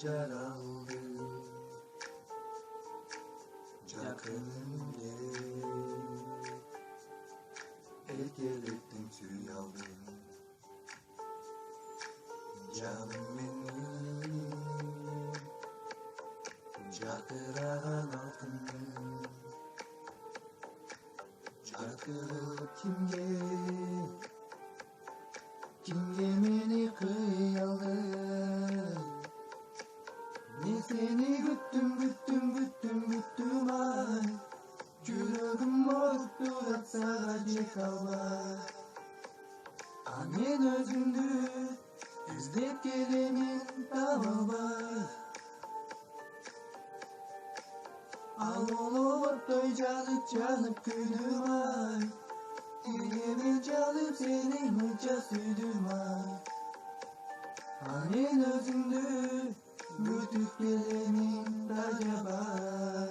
caraldı. Yakınımda el gelettim tüy aldım. Canım benim çakıran altınım. Çakırıp kimge beni kıyaldı. Ne seni güttüm ay. Yüreğim olup durak sadece kalma. Annen özündü izlep gelemin davalar. Al olup canıp gülüm ay. Diyemin canım senin hıca südüm ay. Annen özündü gütüp gelemin davalar.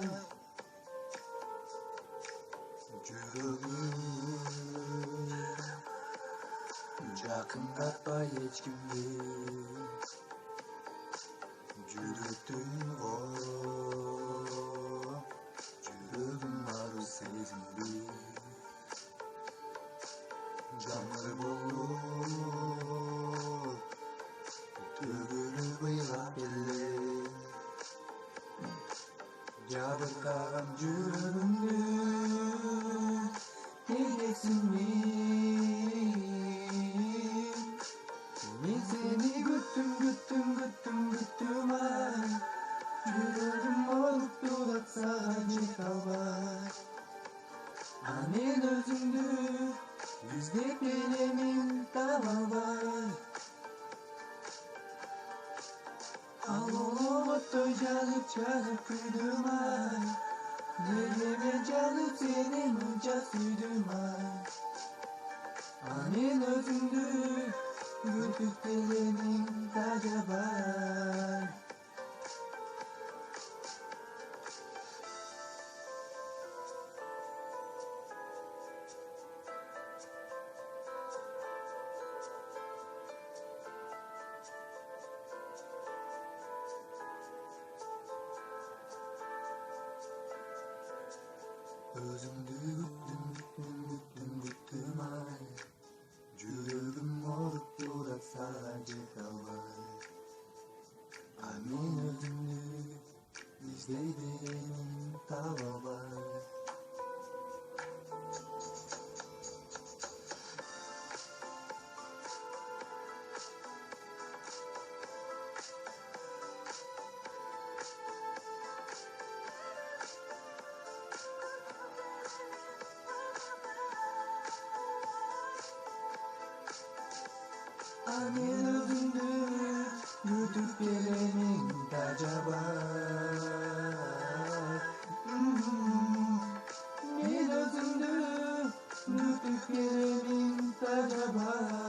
Yakın katma hiç kimdi. Cürüttün o cürüdüm var sezindi. Canlı bulup tügülü bıyla belli. Cabır karam cürüdümdü. Diyeceksin mi? Ben seni güttüm ay. Yüreğim olup dudak sadece kalbar. Annen özündü yüzde gelemin davalar. Al olup canıp gülüm ay. Nereye canım senin hıca südüm ay. Annen özündü gütüp gelemin davalar. Özümdü güttüm ay. Yüreğim olup durak sadece kalbar. Annen özümdü izleydiğim davalar. Annen özündü gütüp gelemin davalar. Annen özündü gütüp gelemin davalar.